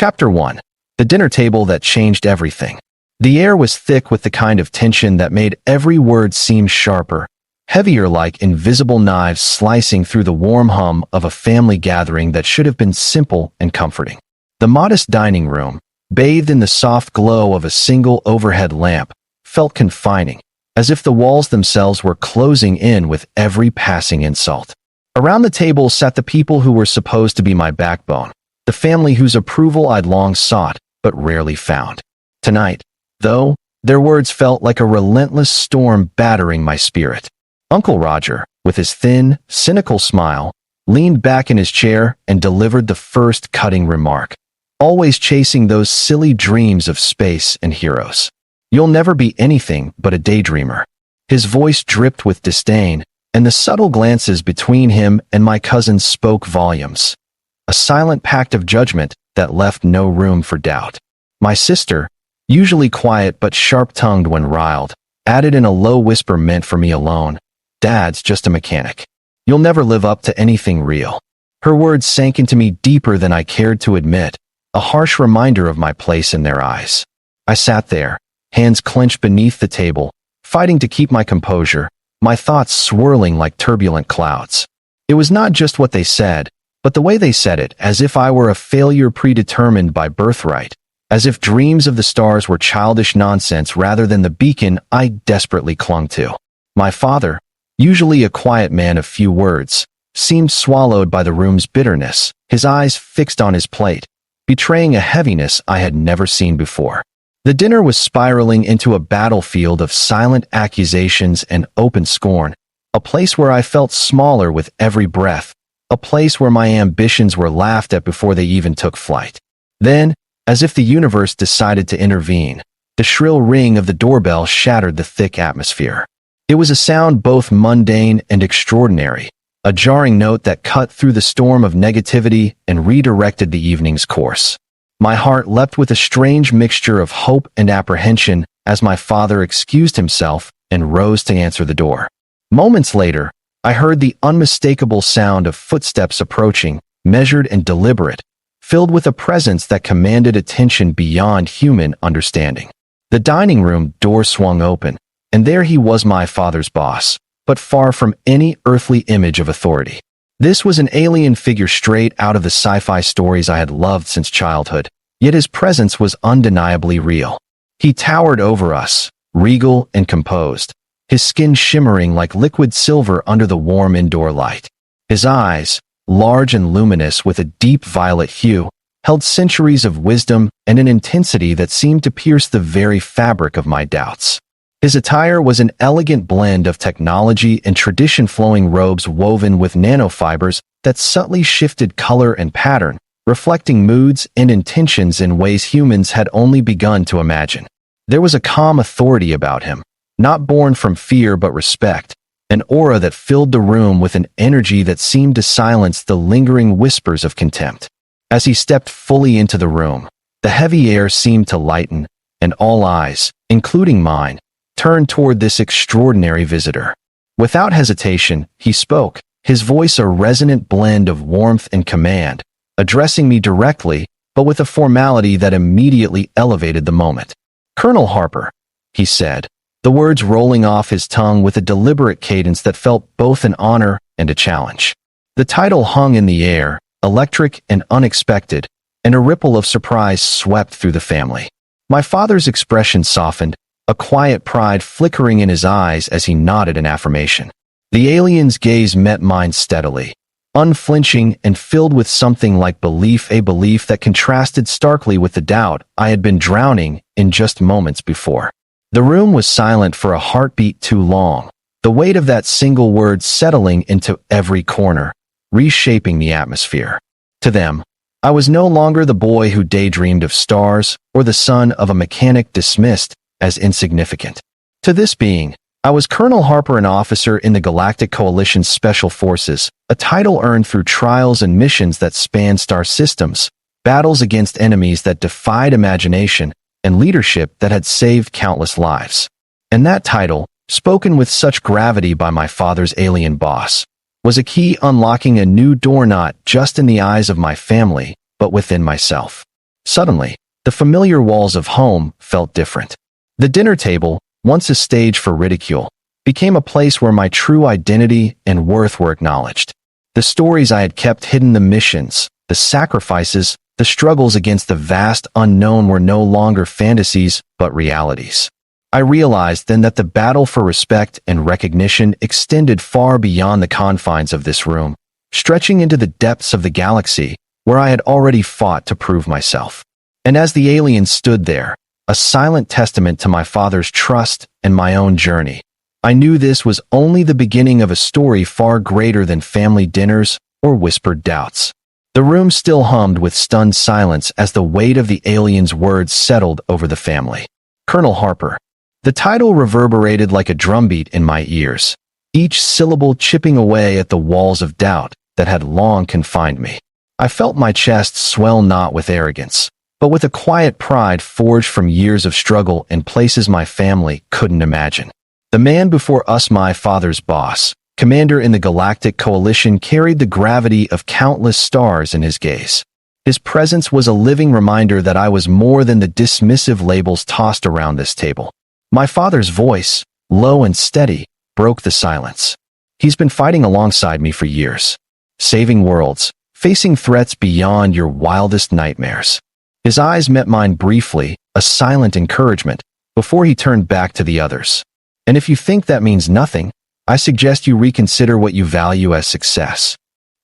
Chapter 1. The Dinner Table That Changed Everything. The air was thick with the kind of tension that made every word seem sharper, heavier like invisible knives slicing through the warm hum of a family gathering that should have been simple and comforting. The modest dining room, bathed in the soft glow of a single overhead lamp, felt confining, as if the walls themselves were closing in with every passing insult. Around the table sat the people who were supposed to be my backbone, the family whose approval I'd long sought, but rarely found. Tonight, though, their words felt like a relentless storm battering my spirit. Uncle Roger, with his thin, cynical smile, leaned back in his chair and delivered the first cutting remark, always chasing those silly dreams of space and heroes. You'll never be anything but a daydreamer. His voice dripped with disdain, and the subtle glances between him and my cousins spoke volumes. A silent pact of judgment that left no room for doubt. My sister, usually quiet but sharp-tongued when riled, added in a low whisper meant for me alone, "Dad's just a mechanic. You'll never live up to anything real." Her words sank into me deeper than I cared to admit, a harsh reminder of my place in their eyes. I sat there, hands clenched beneath the table, fighting to keep my composure, my thoughts swirling like turbulent clouds. It was not just what they said, but the way they said it, as if I were a failure predetermined by birthright, as if dreams of the stars were childish nonsense rather than the beacon I desperately clung to. My father, usually a quiet man of few words, seemed swallowed by the room's bitterness, his eyes fixed on his plate, betraying a heaviness I had never seen before. The dinner was spiraling into a battlefield of silent accusations and open scorn, a place where I felt smaller with every breath, a place where my ambitions were laughed at before they even took flight. Then, as if the universe decided to intervene, the shrill ring of the doorbell shattered the thick atmosphere. It was a sound both mundane and extraordinary, a jarring note that cut through the storm of negativity and redirected the evening's course. My heart leapt with a strange mixture of hope and apprehension as my father excused himself and rose to answer the door. Moments later, I heard the unmistakable sound of footsteps approaching, measured and deliberate, filled with a presence that commanded attention beyond human understanding. The dining room door swung open, and there he was, my father's boss, but far from any earthly image of authority. This was an alien figure straight out of the sci-fi stories I had loved since childhood, yet his presence was undeniably real. He towered over us, regal and composed, his skin shimmering like liquid silver under the warm indoor light. His eyes, large and luminous with a deep violet hue, held centuries of wisdom and an intensity that seemed to pierce the very fabric of my doubts. His attire was an elegant blend of technology and tradition, flowing robes woven with nanofibers that subtly shifted color and pattern, reflecting moods and intentions in ways humans had only begun to imagine. There was a calm authority about him, not born from fear but respect, an aura that filled the room with an energy that seemed to silence the lingering whispers of contempt. As he stepped fully into the room, the heavy air seemed to lighten, and all eyes, including mine, turned toward this extraordinary visitor. Without hesitation, he spoke, his voice a resonant blend of warmth and command, addressing me directly, but with a formality that immediately elevated the moment. "Colonel Harper," he said, the words rolling off his tongue with a deliberate cadence that felt both an honor and a challenge. The title hung in the air, electric and unexpected, and a ripple of surprise swept through the family. My father's expression softened, a quiet pride flickering in his eyes as he nodded in affirmation. The alien's gaze met mine steadily, unflinching and filled with something like belief, a belief that contrasted starkly with the doubt I had been drowning in just moments before. The room was silent for a heartbeat too long, the weight of that single word settling into every corner, reshaping the atmosphere. To them, I was no longer the boy who daydreamed of stars or the son of a mechanic dismissed as insignificant. To this being, I was Colonel Harper, an officer in the Galactic Coalition's Special Forces, a title earned through trials and missions that spanned star systems, battles against enemies that defied imagination, and leadership that had saved countless lives. And that title, spoken with such gravity by my father's alien boss, was a key unlocking a new door not just in the eyes of my family, but within myself. Suddenly, the familiar walls of home felt different. The dinner table, once a stage for ridicule, became a place where my true identity and worth were acknowledged. The stories I had kept hidden, the missions, the sacrifices, the struggles against the vast unknown were no longer fantasies but realities. I realized then that the battle for respect and recognition extended far beyond the confines of this room, stretching into the depths of the galaxy, where I had already fought to prove myself. And as the alien stood there, a silent testament to my father's trust and my own journey, I knew this was only the beginning of a story far greater than family dinners or whispered doubts. The room still hummed with stunned silence as the weight of the alien's words settled over the family. Colonel Harper. The title reverberated like a drumbeat in my ears, each syllable chipping away at the walls of doubt that had long confined me. I felt my chest swell not with arrogance, but with a quiet pride forged from years of struggle in places my family couldn't imagine. The man before us, my father's boss, commander in the Galactic Coalition, carried the gravity of countless stars in his gaze. His presence was a living reminder that I was more than the dismissive labels tossed around this table. My father's voice, low and steady, broke the silence. He's been fighting alongside me for years, saving worlds, facing threats beyond your wildest nightmares. His eyes met mine briefly, a silent encouragement, before he turned back to the others. And if you think that means nothing, I suggest you reconsider what you value as success.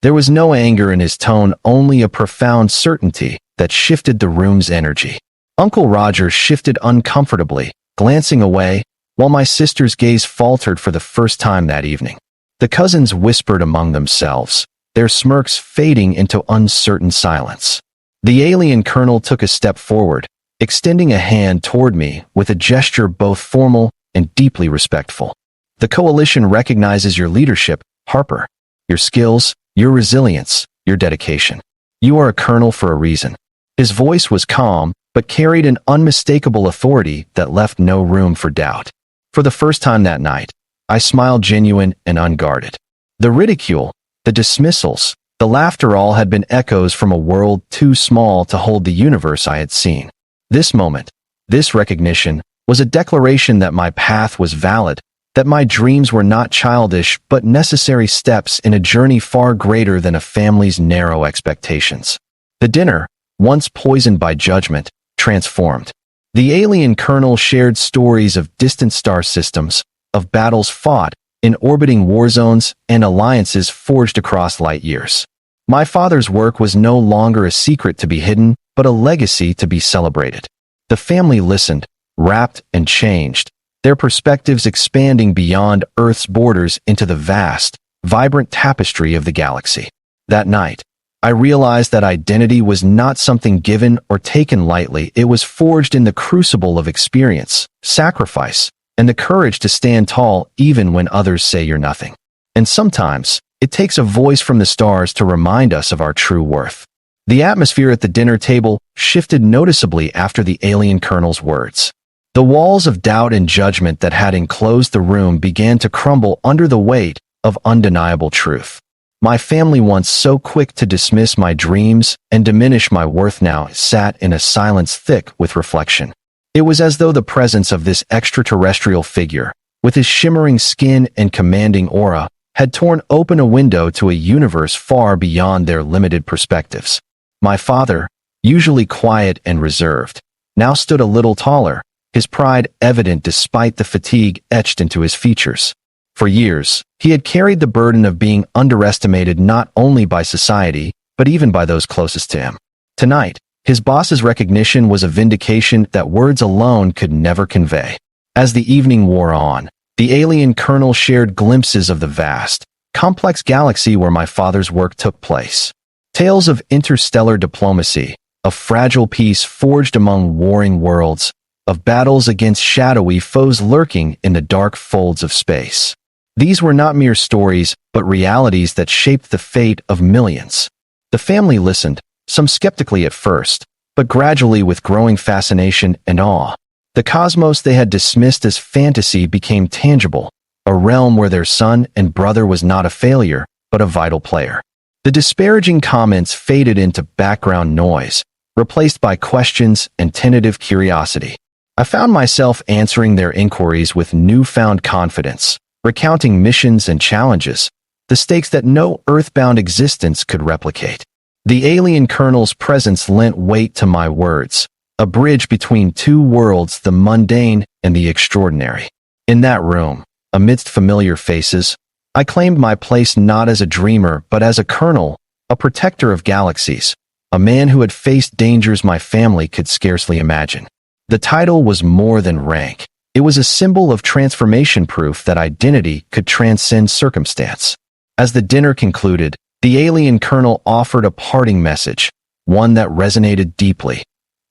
There was no anger in his tone, only a profound certainty that shifted the room's energy. Uncle Roger shifted uncomfortably, glancing away, while my sister's gaze faltered for the first time that evening. The cousins whispered among themselves, their smirks fading into uncertain silence. The alien colonel took a step forward, extending a hand toward me with a gesture both formal and deeply respectful. The coalition recognizes your leadership, Harper, your skills, your resilience, your dedication. You are a colonel for a reason. His voice was calm, but carried an unmistakable authority that left no room for doubt. For the first time that night, I smiled, genuine and unguarded. The ridicule, the dismissals, the laughter, all had been echoes from a world too small to hold the universe I had seen. This moment, this recognition, was a declaration that my path was valid, that my dreams were not childish but necessary steps in a journey far greater than a family's narrow expectations. The dinner, once poisoned by judgment, transformed. The alien colonel shared stories of distant star systems, of battles fought in orbiting war zones and alliances forged across light years. My father's work was no longer a secret to be hidden, but a legacy to be celebrated. The family listened, wrapped and changed, their perspectives expanding beyond Earth's borders into the vast, vibrant tapestry of the galaxy. That night, I realized that identity was not something given or taken lightly. It was forged in the crucible of experience, sacrifice, and the courage to stand tall even when others say you're nothing. And sometimes, it takes a voice from the stars to remind us of our true worth. The atmosphere at the dinner table shifted noticeably after the alien colonel's words. The walls of doubt and judgment that had enclosed the room began to crumble under the weight of undeniable truth. My family, once so quick to dismiss my dreams and diminish my worth, now sat in a silence thick with reflection. It was as though the presence of this extraterrestrial figure, with his shimmering skin and commanding aura, had torn open a window to a universe far beyond their limited perspectives. My father, usually quiet and reserved, now stood a little taller, his pride evident despite the fatigue etched into his features. For years, he had carried the burden of being underestimated not only by society, but even by those closest to him. Tonight, his boss's recognition was a vindication that words alone could never convey. As the evening wore on, the alien colonel shared glimpses of the vast, complex galaxy where my father's work took place. Tales of interstellar diplomacy, of fragile peace forged among warring worlds, of battles against shadowy foes lurking in the dark folds of space. These were not mere stories, but realities that shaped the fate of millions. The family listened, some skeptically at first, but gradually with growing fascination and awe. The cosmos they had dismissed as fantasy became tangible, a realm where their son and brother was not a failure, but a vital player. The disparaging comments faded into background noise, replaced by questions and tentative curiosity. I found myself answering their inquiries with newfound confidence, recounting missions and challenges, the stakes that no earthbound existence could replicate. The alien colonel's presence lent weight to my words, a bridge between two worlds, the mundane and the extraordinary. In that room, amidst familiar faces, I claimed my place not as a dreamer but as a colonel, a protector of galaxies, a man who had faced dangers my family could scarcely imagine. The title was more than rank. It was a symbol of transformation, proof that identity could transcend circumstance. As the dinner concluded, the alien colonel offered a parting message, one that resonated deeply.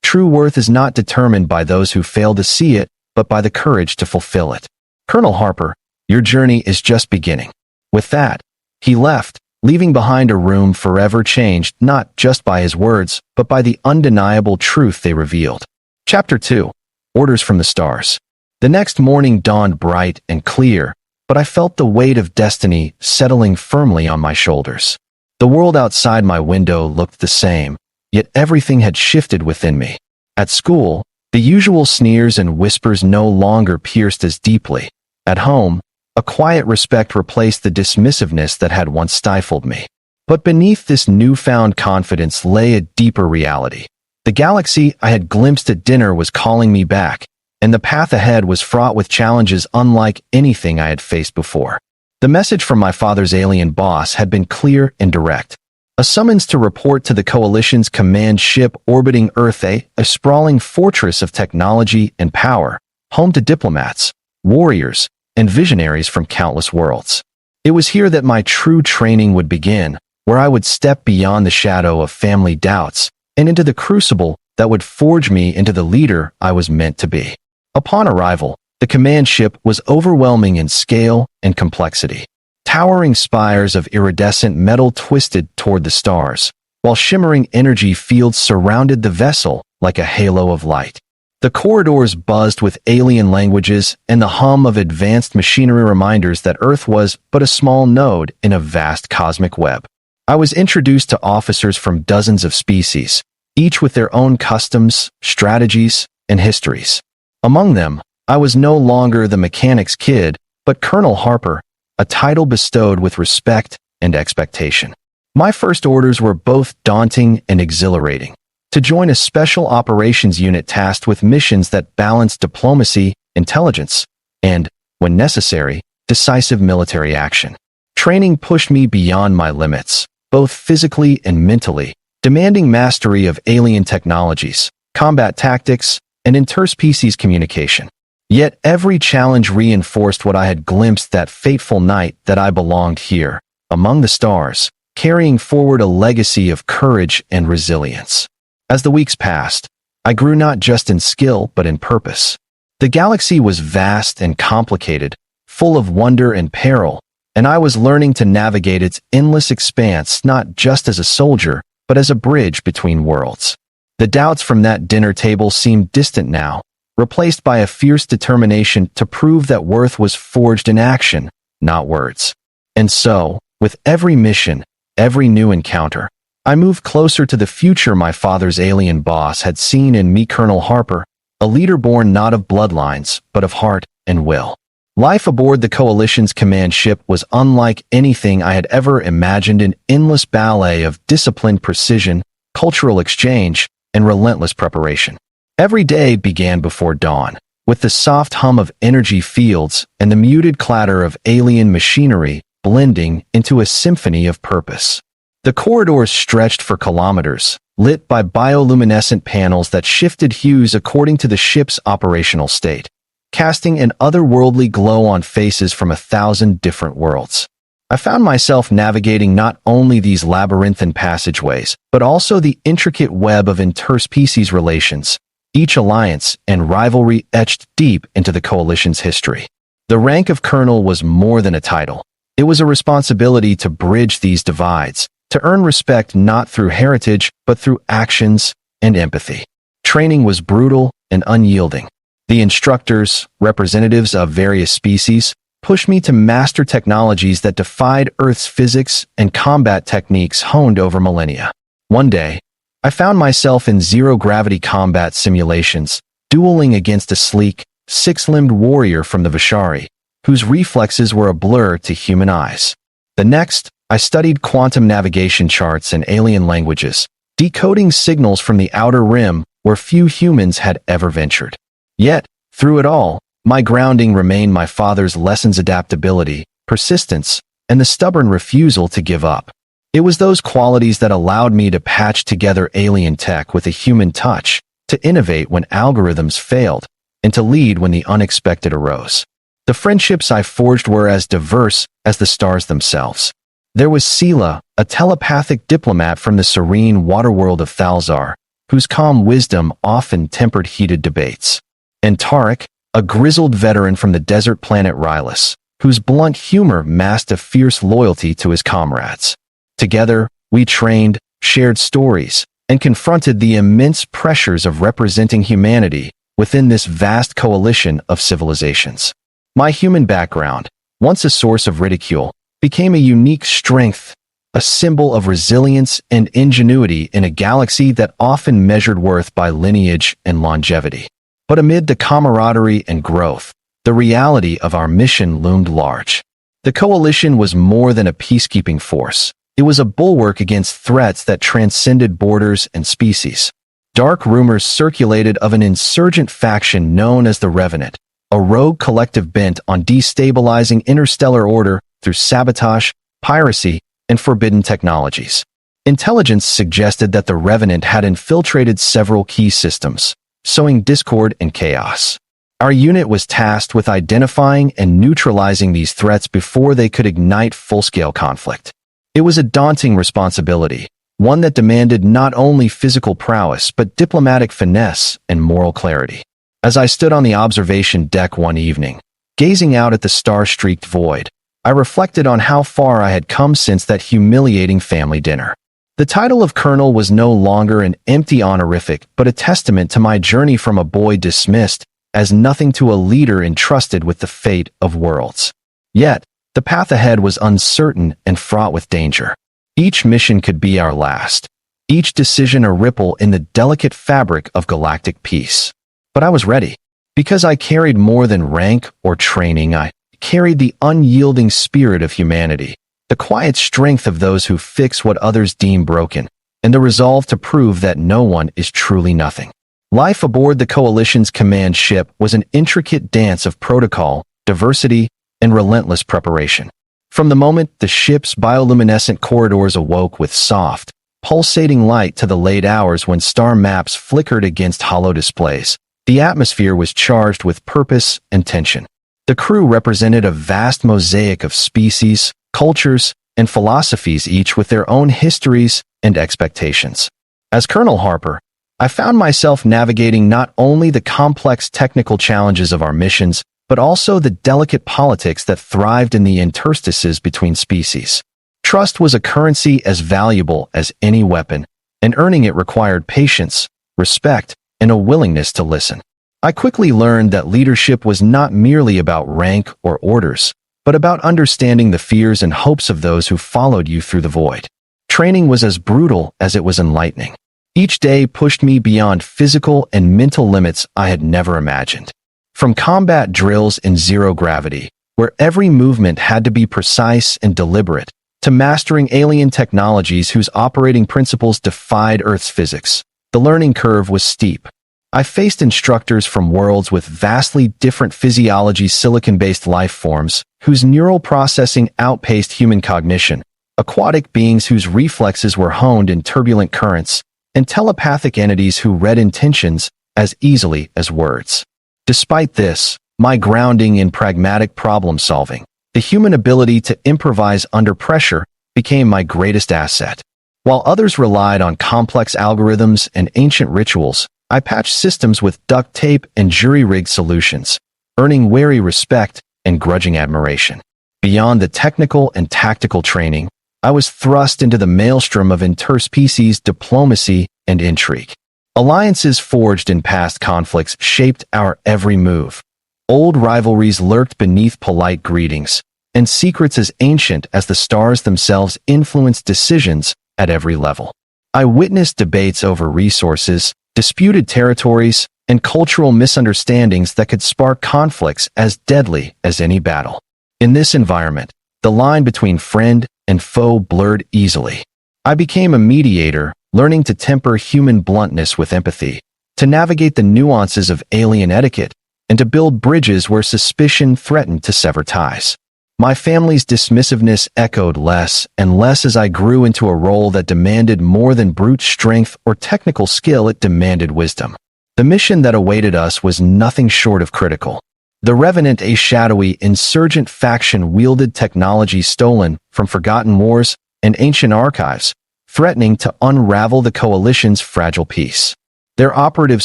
True worth is not determined by those who fail to see it, but by the courage to fulfill it. Colonel Harper, your journey is just beginning. With that, he left, leaving behind a room forever changed not just by his words, but by the undeniable truth they revealed. Chapter 2. Orders from the Stars. The next morning dawned bright and clear, but I felt the weight of destiny settling firmly on my shoulders. The world outside my window looked the same, yet everything had shifted within me. At school, the usual sneers and whispers no longer pierced as deeply. At home, a quiet respect replaced the dismissiveness that had once stifled me. But beneath this newfound confidence lay a deeper reality. The galaxy I had glimpsed at dinner was calling me back, and the path ahead was fraught with challenges unlike anything I had faced before. The message from my father's alien boss had been clear and direct. A summons to report to the Coalition's command ship orbiting Earth, a sprawling fortress of technology and power, home to diplomats, warriors, and visionaries from countless worlds. It was here that my true training would begin, where I would step beyond the shadow of family doubts and into the crucible that would forge me into the leader I was meant to be. Upon arrival, the command ship was overwhelming in scale and complexity. Towering spires of iridescent metal twisted toward the stars, while shimmering energy fields surrounded the vessel like a halo of light. The corridors buzzed with alien languages, and the hum of advanced machinery reminders that Earth was but a small node in a vast cosmic web. I was introduced to officers from dozens of species, each with their own customs, strategies, and histories. Among them, I was no longer the mechanic's kid, but Colonel Harper, a title bestowed with respect and expectation. My first orders were both daunting and exhilarating: to join a special operations unit tasked with missions that balanced diplomacy, intelligence, and, when necessary, decisive military action. Training pushed me beyond my limits, both physically and mentally, demanding mastery of alien technologies, combat tactics, and interspecies communication. Yet every challenge reinforced what I had glimpsed that fateful night, that I belonged here, among the stars, carrying forward a legacy of courage and resilience. As the weeks passed, I grew not just in skill but in purpose. The galaxy was vast and complicated, full of wonder and peril, and I was learning to navigate its endless expanse not just as a soldier, but as a bridge between worlds. The doubts from that dinner table seemed distant now, replaced by a fierce determination to prove that worth was forged in action, not words. And so, with every mission, every new encounter, I moved closer to the future my father's alien boss had seen in me, Colonel Harper, a leader born not of bloodlines, but of heart and will. Life aboard the Coalition's command ship was unlike anything I had ever imagined, an endless ballet of disciplined precision, cultural exchange, and relentless preparation. Every day began before dawn, with the soft hum of energy fields and the muted clatter of alien machinery blending into a symphony of purpose. The corridors stretched for kilometers, lit by bioluminescent panels that shifted hues according to the ship's operational state, casting an otherworldly glow on faces from 1,000 different worlds. I found myself navigating not only these labyrinthine passageways, but also the intricate web of interspecies relations, each alliance and rivalry etched deep into the Coalition's history. The rank of colonel was more than a title. It was a responsibility to bridge these divides, to earn respect not through heritage, but through actions and empathy. Training was brutal and unyielding. The instructors, representatives of various species, pushed me to master technologies that defied Earth's physics and combat techniques honed over millennia. One day, I found myself in zero-gravity combat simulations, dueling against a sleek, six-limbed warrior from the Vishari, whose reflexes were a blur to human eyes. The next, I studied quantum navigation charts and alien languages, decoding signals from the outer rim where few humans had ever ventured. Yet, through it all, my grounding remained my father's lessons: adaptability, persistence, and the stubborn refusal to give up. It was those qualities that allowed me to patch together alien tech with a human touch, to innovate when algorithms failed, and to lead when the unexpected arose. The friendships I forged were as diverse as the stars themselves. There was Sela, a telepathic diplomat from the serene waterworld of Thalzar, whose calm wisdom often tempered heated debates. And Tarek, a grizzled veteran from the desert planet Rylus, whose blunt humor masked a fierce loyalty to his comrades. Together, we trained, shared stories, and confronted the immense pressures of representing humanity within this vast coalition of civilizations. My human background, once a source of ridicule, became a unique strength, a symbol of resilience and ingenuity in a galaxy that often measured worth by lineage and longevity. But amid the camaraderie and growth, the reality of our mission loomed large. The coalition was more than a peacekeeping force. It was a bulwark against threats that transcended borders and species. Dark rumors circulated of an insurgent faction known as the Revenant, a rogue collective bent on destabilizing interstellar order through sabotage, piracy, and forbidden technologies. Intelligence suggested that the Revenant had infiltrated several key systems, sowing discord and chaos. Our unit was tasked with identifying and neutralizing these threats before they could ignite full-scale conflict. It was a daunting responsibility, one that demanded not only physical prowess but diplomatic finesse and moral clarity. As I stood on the observation deck one evening, gazing out at the star-streaked void, I reflected on how far I had come since that humiliating family dinner. The title of colonel was no longer an empty honorific but a testament to my journey from a boy dismissed as nothing to a leader entrusted with the fate of worlds. Yet, the path ahead was uncertain and fraught with danger. Each mission could be our last, each decision a ripple in the delicate fabric of galactic peace. But I was ready. Because I carried more than rank or training, I carried the unyielding spirit of humanity, the quiet strength of those who fix what others deem broken, and the resolve to prove that no one is truly nothing. Life aboard the Coalition's command ship was an intricate dance of protocol, diversity, and relentless preparation. From the moment the ship's bioluminescent corridors awoke with soft, pulsating light to the late hours when star maps flickered against hollow displays, the atmosphere was charged with purpose and tension. The crew represented a vast mosaic of species, cultures, and philosophies, each with their own histories and expectations. As Colonel Harper, I found myself navigating not only the complex technical challenges of our missions, but also the delicate politics that thrived in the interstices between species. Trust was a currency as valuable as any weapon, and earning it required patience, respect, and a willingness to listen. I quickly learned that leadership was not merely about rank or orders, but about understanding the fears and hopes of those who followed you through the void. Training was as brutal as it was enlightening. Each day pushed me beyond physical and mental limits I had never imagined. From combat drills in zero gravity, where every movement had to be precise and deliberate, to mastering alien technologies whose operating principles defied Earth's physics, the learning curve was steep. I faced instructors from worlds with vastly different physiology, silicon-based life forms, whose neural processing outpaced human cognition, aquatic beings whose reflexes were honed in turbulent currents, and telepathic entities who read intentions as easily as words. Despite this, my grounding in pragmatic problem-solving, the human ability to improvise under pressure, became my greatest asset. While others relied on complex algorithms and ancient rituals, I patched systems with duct tape and jury-rigged solutions, earning wary respect and grudging admiration. Beyond the technical and tactical training, I was thrust into the maelstrom of interspecies diplomacy and intrigue. Alliances forged in past conflicts shaped our every move. Old rivalries lurked beneath polite greetings, and secrets as ancient as the stars themselves influenced decisions at every level. I witnessed debates over resources, disputed territories, and cultural misunderstandings that could spark conflicts as deadly as any battle. In this environment, the line between friend and foe blurred easily. I became a mediator, learning to temper human bluntness with empathy, to navigate the nuances of alien etiquette, and to build bridges where suspicion threatened to sever ties. My family's dismissiveness echoed less and less as I grew into a role that demanded more than brute strength or technical skill. It demanded wisdom. The mission that awaited us was nothing short of critical. The Revenant, a shadowy, insurgent faction, wielded technology stolen from forgotten wars and ancient archives, threatening to unravel the coalition's fragile peace. Their operatives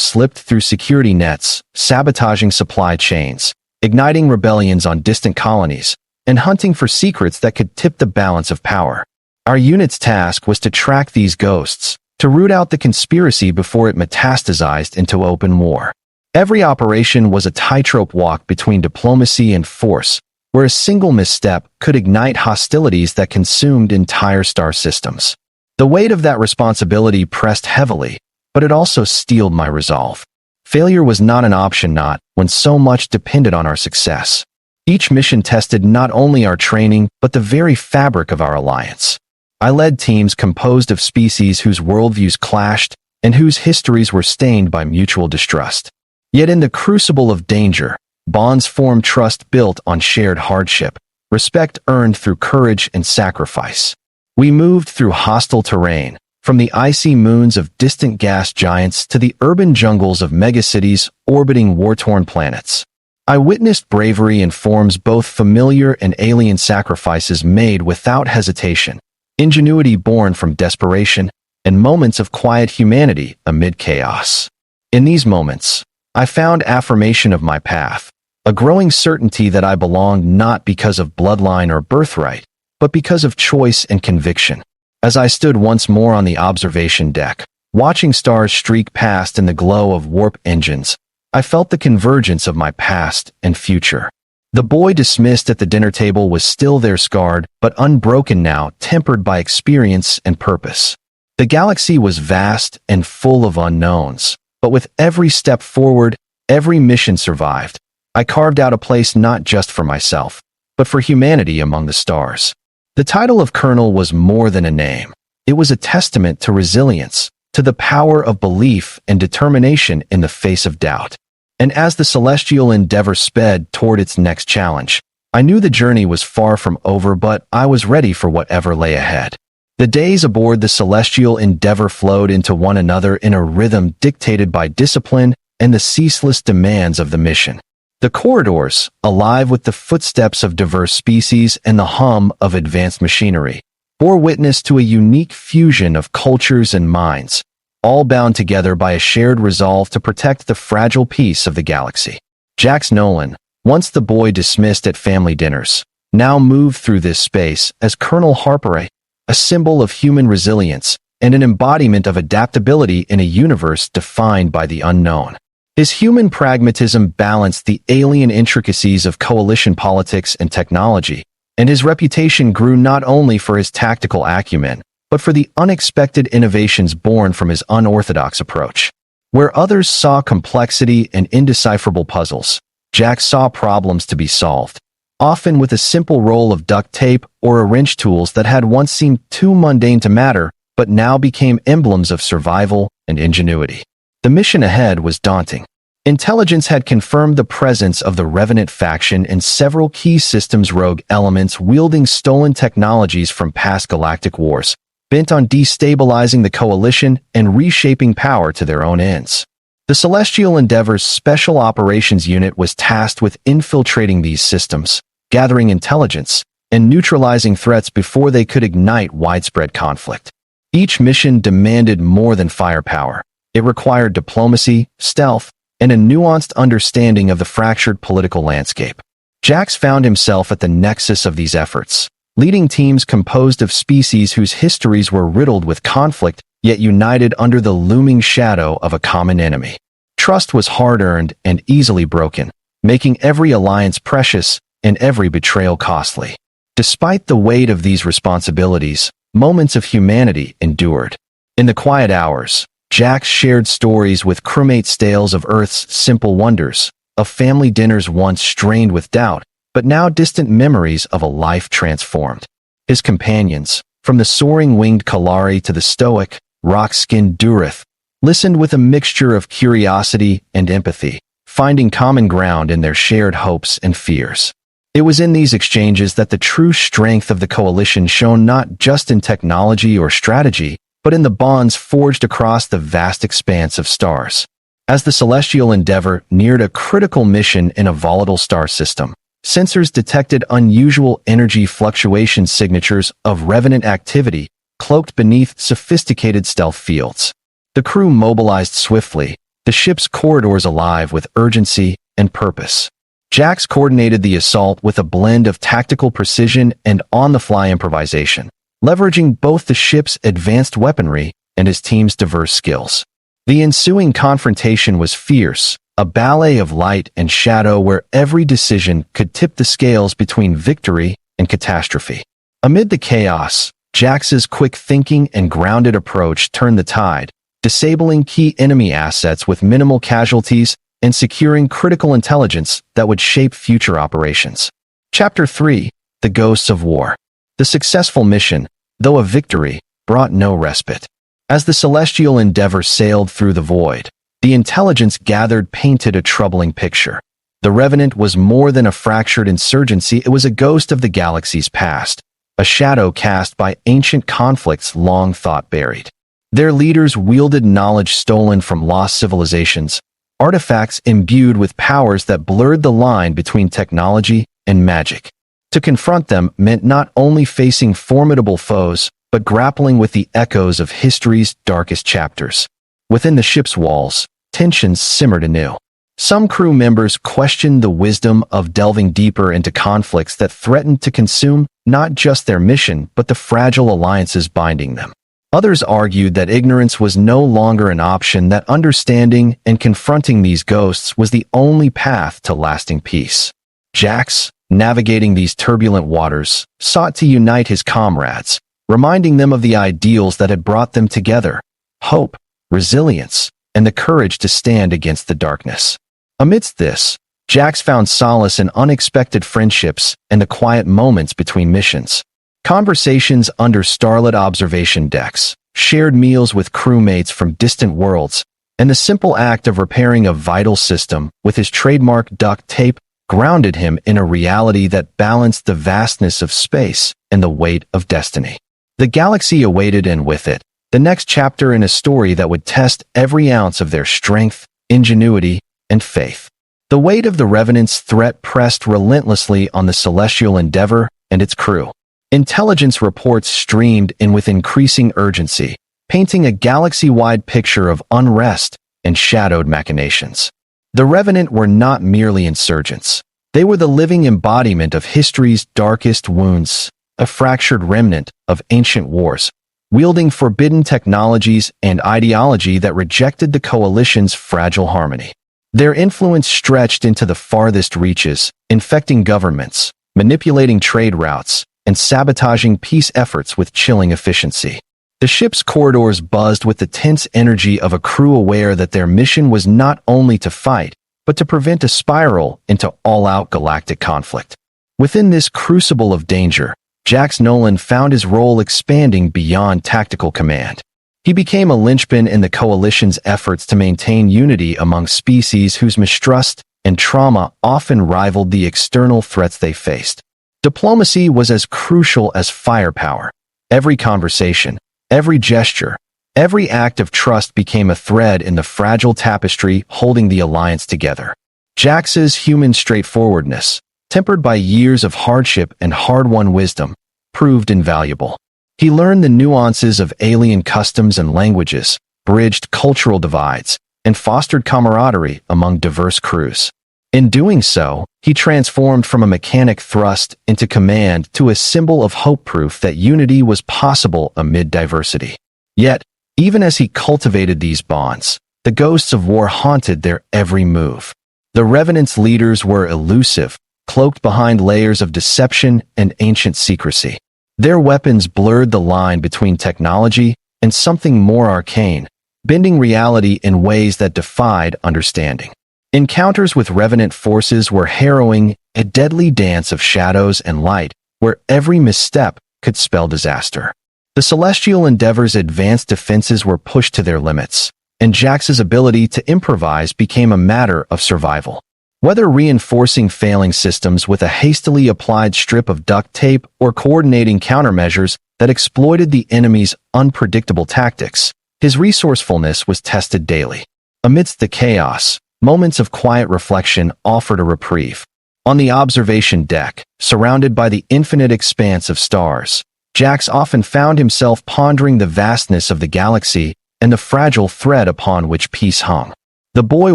slipped through security nets, sabotaging supply chains, igniting rebellions on distant colonies, and hunting for secrets that could tip the balance of power. Our unit's task was to track these ghosts, to root out the conspiracy before it metastasized into open war. Every operation was a tightrope walk between diplomacy and force, where a single misstep could ignite hostilities that consumed entire star systems. The weight of that responsibility pressed heavily, but it also steeled my resolve. Failure was not an option, not when so much depended on our success. Each mission tested not only our training, but the very fabric of our alliance. I led teams composed of species whose worldviews clashed and whose histories were stained by mutual distrust. Yet in the crucible of danger, bonds formed, trust built on shared hardship, respect earned through courage and sacrifice. We moved through hostile terrain, from the icy moons of distant gas giants to the urban jungles of megacities orbiting war-torn planets. I witnessed bravery in forms both familiar and alien, sacrifices made without hesitation, ingenuity born from desperation, and moments of quiet humanity amid chaos. In these moments, I found affirmation of my path, a growing certainty that I belonged not because of bloodline or birthright, but because of choice and conviction. As I stood once more on the observation deck, watching stars streak past in the glow of warp engines, I felt the convergence of my past and future. The boy dismissed at the dinner table was still there, scarred, but unbroken now, tempered by experience and purpose. The galaxy was vast and full of unknowns, but with every step forward, every mission survived. I carved out a place not just for myself, but for humanity among the stars. The title of Colonel was more than a name. It was a testament to resilience, to the power of belief and determination in the face of doubt. And as the celestial endeavor sped toward its next challenge, I knew the journey was far from over, but I was ready for whatever lay ahead. The days aboard the celestial endeavor flowed into one another in a rhythm dictated by discipline and the ceaseless demands of the mission. The corridors, alive with the footsteps of diverse species and the hum of advanced machinery, bore witness to a unique fusion of cultures and minds, all bound together by a shared resolve to protect the fragile peace of the galaxy. Jax Nolan, once the boy dismissed at family dinners, now moved through this space as Colonel Harper, a symbol of human resilience and an embodiment of adaptability in a universe defined by the unknown. His human pragmatism balanced the alien intricacies of coalition politics and technology, and his reputation grew not only for his tactical acumen, but for the unexpected innovations born from his unorthodox approach. Where others saw complexity and indecipherable puzzles, Jax saw problems to be solved, often with a simple roll of duct tape or a wrench, tools that had once seemed too mundane to matter, but now became emblems of survival and ingenuity. The mission ahead was daunting. Intelligence had confirmed the presence of the Revenant faction and several key systems, rogue elements wielding stolen technologies from past galactic wars, bent on destabilizing the coalition and reshaping power to their own ends. The Celestial Endeavor's Special Operations Unit was tasked with infiltrating these systems, gathering intelligence, and neutralizing threats before they could ignite widespread conflict. Each mission demanded more than firepower. It required diplomacy, stealth, and a nuanced understanding of the fractured political landscape. Jax found himself at the nexus of these efforts, leading teams composed of species whose histories were riddled with conflict, yet united under the looming shadow of a common enemy. Trust was hard-earned and easily broken, making every alliance precious and every betrayal costly. Despite the weight of these responsibilities, moments of humanity endured. In the quiet hours, Jax shared stories with crewmates, tales of Earth's simple wonders, of family dinners once strained with doubt, but now distant memories of a life transformed. His companions, from the soaring-winged Kalari to the stoic, rock-skinned Durith, listened with a mixture of curiosity and empathy, finding common ground in their shared hopes and fears. It was in these exchanges that the true strength of the coalition shone, not just in technology or strategy, but in the bonds forged across the vast expanse of stars. As the celestial endeavor neared a critical mission in a volatile star system, sensors detected unusual energy fluctuation signatures of revenant activity cloaked beneath sophisticated stealth fields. The crew mobilized swiftly, the ship's corridors alive with urgency and purpose. Jax coordinated the assault with a blend of tactical precision and on-the-fly improvisation, leveraging both the ship's advanced weaponry and his team's diverse skills. The ensuing confrontation was fierce, a ballet of light and shadow where every decision could tip the scales between victory and catastrophe. Amid the chaos, Jax's quick thinking and grounded approach turned the tide, disabling key enemy assets with minimal casualties and securing critical intelligence that would shape future operations. Chapter 3: The Ghosts of War. The successful mission, though a victory, brought no respite. As the celestial endeavor sailed through the void, the intelligence gathered painted a troubling picture. The Revenant was more than a fractured insurgency, it was a ghost of the galaxy's past, a shadow cast by ancient conflicts long thought buried. Their leaders wielded knowledge stolen from lost civilizations, artifacts imbued with powers that blurred the line between technology and magic. To confront them meant not only facing formidable foes, but grappling with the echoes of history's darkest chapters. Within the ship's walls, tensions simmered anew. Some crew members questioned the wisdom of delving deeper into conflicts that threatened to consume not just their mission but the fragile alliances binding them. Others argued that ignorance was no longer an option, that understanding and confronting these ghosts was the only path to lasting peace. Jax, navigating these turbulent waters, sought to unite his comrades, reminding them of the ideals that had brought them together: hope, resilience, and the courage to stand against the darkness. Amidst this, Jax found solace in unexpected friendships and the quiet moments between missions. Conversations under starlit observation decks, shared meals with crewmates from distant worlds, and the simple act of repairing a vital system with his trademark duct tape grounded him in a reality that balanced the vastness of space and the weight of destiny. The galaxy awaited, and with it, the next chapter in a story that would test every ounce of their strength, ingenuity, and faith. The weight of the Revenant's threat pressed relentlessly on the celestial endeavor and its crew. Intelligence reports streamed in with increasing urgency, painting a galaxy-wide picture of unrest and shadowed machinations. The Revenant were not merely insurgents. They were the living embodiment of history's darkest wounds, a fractured remnant of ancient wars, wielding forbidden technologies and ideology that rejected the coalition's fragile harmony. Their influence stretched into the farthest reaches, infecting governments, manipulating trade routes, and sabotaging peace efforts with chilling efficiency. The ship's corridors buzzed with the tense energy of a crew aware that their mission was not only to fight, but to prevent a spiral into all-out galactic conflict. Within this crucible of danger, Jax Nolan found his role expanding beyond tactical command. He became a linchpin in the coalition's efforts to maintain unity among species whose mistrust and trauma often rivaled the external threats they faced. Diplomacy was as crucial as firepower. Every conversation, every gesture, every act of trust became a thread in the fragile tapestry holding the alliance together. Jax's human straightforwardness, tempered by years of hardship and hard-won wisdom, proved invaluable. He learned the nuances of alien customs and languages, bridged cultural divides, and fostered camaraderie among diverse crews. In doing so, he transformed from a mechanic thrust into command to a symbol of hope, proof that unity was possible amid diversity. Yet, even as he cultivated these bonds, the ghosts of war haunted their every move. The Revenant's leaders were elusive, cloaked behind layers of deception and ancient secrecy. Their weapons blurred the line between technology and something more arcane, bending reality in ways that defied understanding. Encounters with revenant forces were harrowing, a deadly dance of shadows and light, where every misstep could spell disaster. The celestial endeavor's advanced defenses were pushed to their limits, and Jax's ability to improvise became a matter of survival. Whether reinforcing failing systems with a hastily applied strip of duct tape or coordinating countermeasures that exploited the enemy's unpredictable tactics, his resourcefulness was tested daily. Amidst the chaos, moments of quiet reflection offered a reprieve. On the observation deck, surrounded by the infinite expanse of stars, Jax often found himself pondering the vastness of the galaxy and the fragile thread upon which peace hung. The boy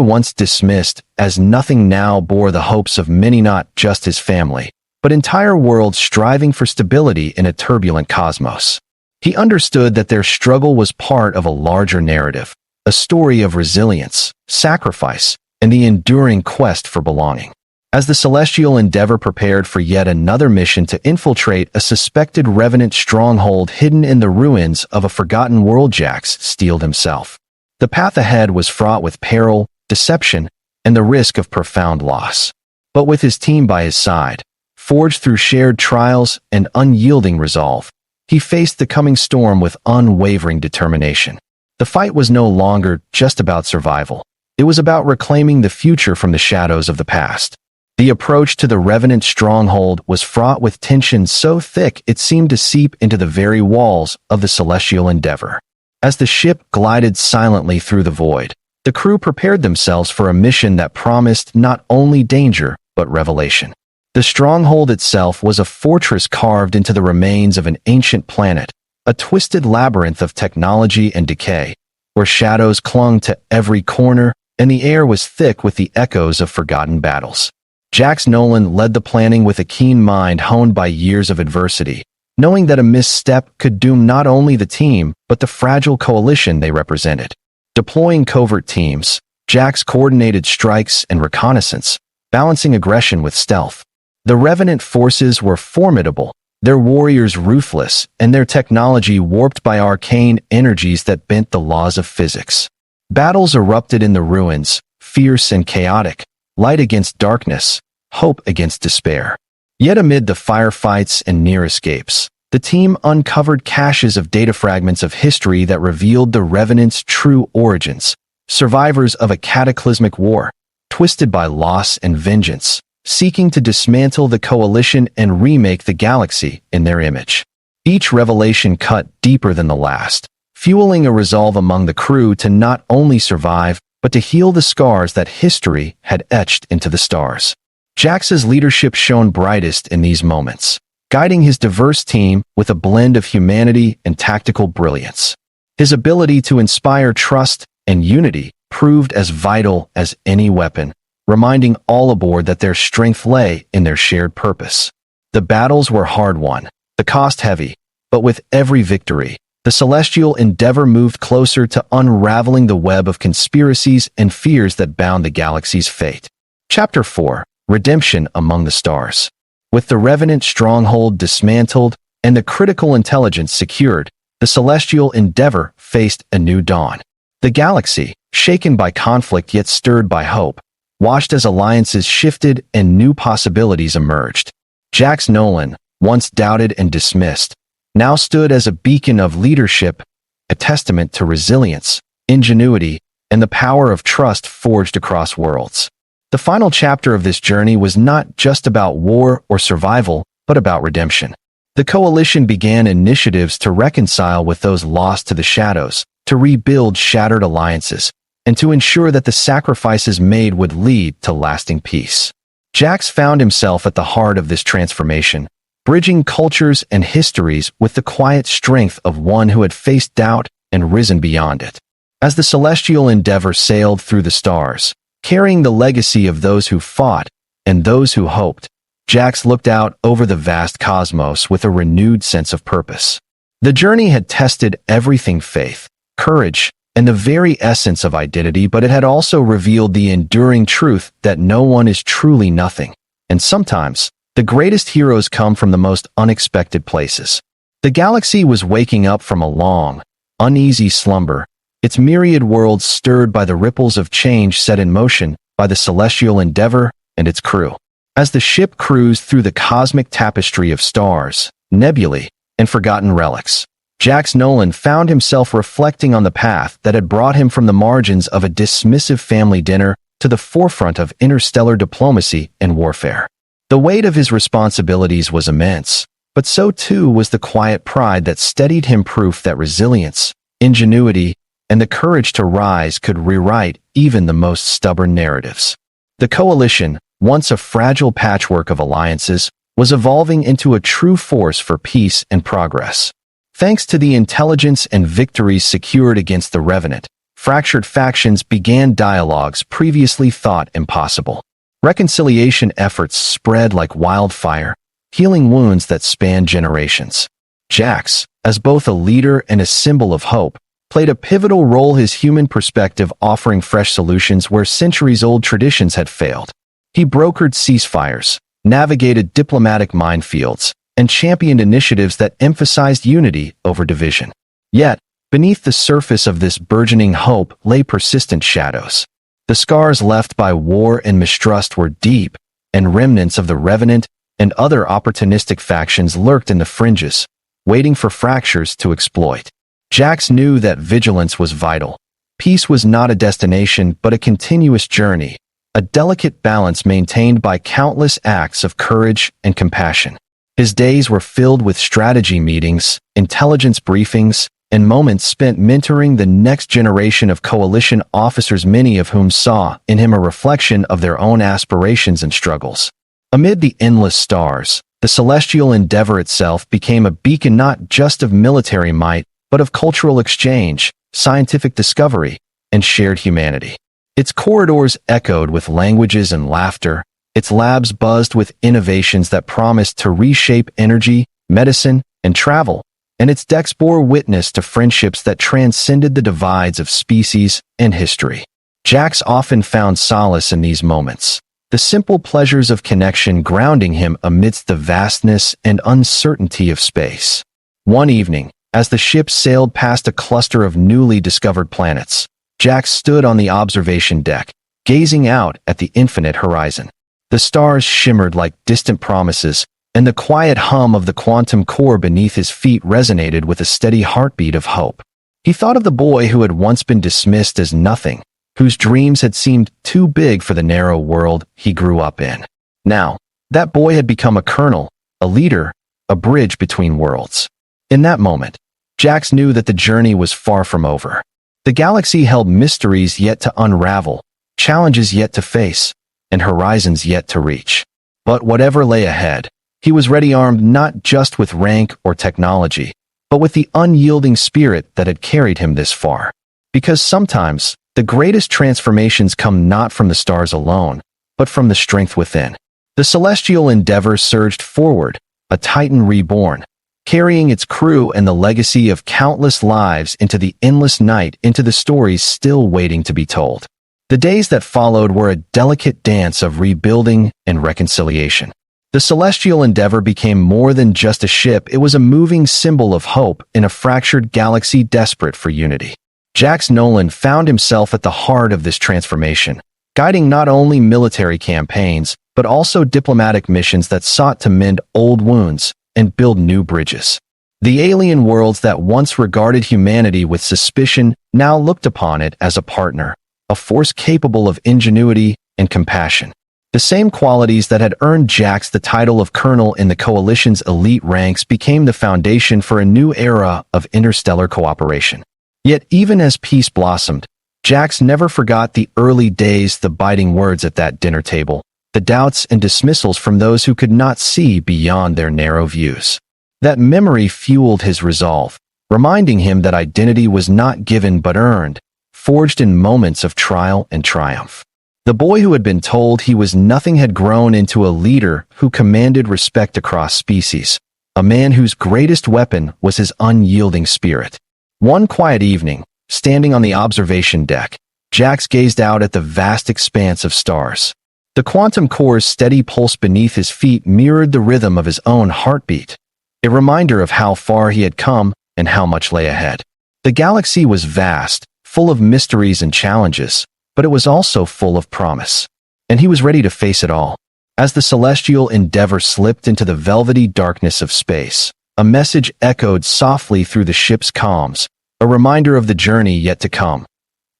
once dismissed as nothing now bore the hopes of many, not just his family, but entire worlds striving for stability in a turbulent cosmos. He understood that their struggle was part of a larger narrative, a story of resilience, sacrifice, and the enduring quest for belonging. As the celestial endeavor prepared for yet another mission to infiltrate a suspected revenant stronghold hidden in the ruins of a forgotten world, Jax steeled himself. The path ahead was fraught with peril, deception, and the risk of profound loss. But with his team by his side, forged through shared trials and unyielding resolve, he faced the coming storm with unwavering determination. The fight was no longer just about survival. It was about reclaiming the future from the shadows of the past. The approach to the revenant stronghold was fraught with tension so thick it seemed to seep into the very walls of the celestial endeavor. As the ship glided silently through the void, the crew prepared themselves for a mission that promised not only danger, but revelation. The stronghold itself was a fortress carved into the remains of an ancient planet, a twisted labyrinth of technology and decay, where shadows clung to every corner and the air was thick with the echoes of forgotten battles. Jax Nolan led the planning with a keen mind honed by years of adversity, knowing that a misstep could doom not only the team, but the fragile coalition they represented. Deploying covert teams, Jax coordinated strikes and reconnaissance, balancing aggression with stealth. The revenant forces were formidable, their warriors ruthless, and their technology warped by arcane energies that bent the laws of physics. Battles erupted in the ruins, fierce and chaotic, light against darkness, hope against despair. Yet amid the firefights and near escapes, the team uncovered caches of data fragments of history that revealed the Revenant's true origins, survivors of a cataclysmic war, twisted by loss and vengeance, seeking to dismantle the coalition and remake the galaxy in their image. Each revelation cut deeper than the last, fueling a resolve among the crew to not only survive, but to heal the scars that history had etched into the stars. Jax's leadership shone brightest in these moments, guiding his diverse team with a blend of humanity and tactical brilliance. His ability to inspire trust and unity proved as vital as any weapon, reminding all aboard that their strength lay in their shared purpose. The battles were hard-won, the cost heavy, but with every victory, the celestial endeavor moved closer to unraveling the web of conspiracies and fears that bound the galaxy's fate. Chapter 4: Redemption Among the Stars. With the revenant stronghold dismantled and the critical intelligence secured, the celestial endeavor faced a new dawn. The galaxy, shaken by conflict yet stirred by hope, watched as alliances shifted and new possibilities emerged. Jax Nolan, once doubted and dismissed, now stood as a beacon of leadership, a testament to resilience, ingenuity, and the power of trust forged across worlds. The final chapter of this journey was not just about war or survival, but about redemption. The coalition began initiatives to reconcile with those lost to the shadows, to rebuild shattered alliances, and to ensure that the sacrifices made would lead to lasting peace. Jax found himself at the heart of this transformation, bridging cultures and histories with the quiet strength of one who had faced doubt and risen beyond it. As the celestial endeavor sailed through the stars, carrying the legacy of those who fought and those who hoped, Jax looked out over the vast cosmos with a renewed sense of purpose. The journey had tested everything: faith, courage, and the very essence of identity, but it had also revealed the enduring truth that no one is truly nothing, and sometimes the greatest heroes come from the most unexpected places. The galaxy was waking up from a long, uneasy slumber, its myriad worlds stirred by the ripples of change set in motion by the celestial Endeavor and its crew. As the ship cruised through the cosmic tapestry of stars, nebulae, and forgotten relics, Jax Nolan found himself reflecting on the path that had brought him from the margins of a dismissive family dinner to the forefront of interstellar diplomacy and warfare. The weight of his responsibilities was immense, but so too was the quiet pride that steadied him, proof that resilience, ingenuity, and the courage to rise could rewrite even the most stubborn narratives. The coalition, once a fragile patchwork of alliances, was evolving into a true force for peace and progress. Thanks to the intelligence and victories secured against the Revenant, fractured factions began dialogues previously thought impossible. Reconciliation efforts spread like wildfire, healing wounds that spanned generations. Jax, as both a leader and a symbol of hope, played a pivotal role, his human perspective offering fresh solutions where centuries-old traditions had failed. He brokered ceasefires, navigated diplomatic minefields, and championed initiatives that emphasized unity over division. Yet, beneath the surface of this burgeoning hope lay persistent shadows. The scars left by war and mistrust were deep, and remnants of the Revenant and other opportunistic factions lurked in the fringes, waiting for fractures to exploit. Jax knew that vigilance was vital. Peace was not a destination but a continuous journey, a delicate balance maintained by countless acts of courage and compassion. His days were filled with strategy meetings, intelligence briefings, and moments spent mentoring the next generation of coalition officers, many of whom saw in him a reflection of their own aspirations and struggles. Amid the endless stars, the celestial Endeavor itself became a beacon not just of military might, but of cultural exchange, scientific discovery, and shared humanity. Its corridors echoed with languages and laughter, its labs buzzed with innovations that promised to reshape energy, medicine, and travel, and its decks bore witness to friendships that transcended the divides of species and history. Jax often found solace in these moments, the simple pleasures of connection grounding him amidst the vastness and uncertainty of space. One evening, as the ship sailed past a cluster of newly discovered planets, Jax stood on the observation deck, gazing out at the infinite horizon. The stars shimmered like distant promises, and the quiet hum of the quantum core beneath his feet resonated with a steady heartbeat of hope. He thought of the boy who had once been dismissed as nothing, whose dreams had seemed too big for the narrow world he grew up in. Now, that boy had become a colonel, a leader, a bridge between worlds. In that moment, Jax knew that the journey was far from over. The galaxy held mysteries yet to unravel, challenges yet to face, and horizons yet to reach. But whatever lay ahead, he was ready, armed not just with rank or technology, but with the unyielding spirit that had carried him this far. Because sometimes, the greatest transformations come not from the stars alone, but from the strength within. The celestial Endeavor surged forward, a titan reborn, carrying its crew and the legacy of countless lives into the endless night, into the stories still waiting to be told. The days that followed were a delicate dance of rebuilding and reconciliation. The celestial Endeavor became more than just a ship, it was a moving symbol of hope in a fractured galaxy desperate for unity. Jax Nolan found himself at the heart of this transformation, guiding not only military campaigns, but also diplomatic missions that sought to mend old wounds and build new bridges. The alien worlds that once regarded humanity with suspicion now looked upon it as a partner, a force capable of ingenuity and compassion. The same qualities that had earned Jax the title of colonel in the coalition's elite ranks became the foundation for a new era of interstellar cooperation. Yet even as peace blossomed, Jax never forgot the early days, the biting words at that dinner table, the doubts and dismissals from those who could not see beyond their narrow views. That memory fueled his resolve, reminding him that identity was not given but earned, forged in moments of trial and triumph. The boy who had been told he was nothing had grown into a leader who commanded respect across species, a man whose greatest weapon was his unyielding spirit. One quiet evening, standing on the observation deck, Jax gazed out at the vast expanse of stars. The quantum core's steady pulse beneath his feet mirrored the rhythm of his own heartbeat, a reminder of how far he had come and how much lay ahead. The The galaxy was vast, full of mysteries and challenges, but it was also full of promise. And he was ready to face it all. As the celestial endeavor slipped into the velvety darkness of space, a message echoed softly through the ship's comms, a reminder of the journey yet to come.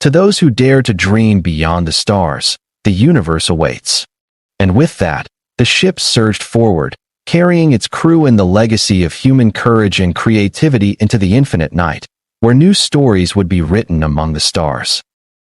To those who dare to dream beyond the stars, the universe awaits. And with that, the ship surged forward, carrying its crew and the legacy of human courage and creativity into the infinite night, where new stories would be written among the stars.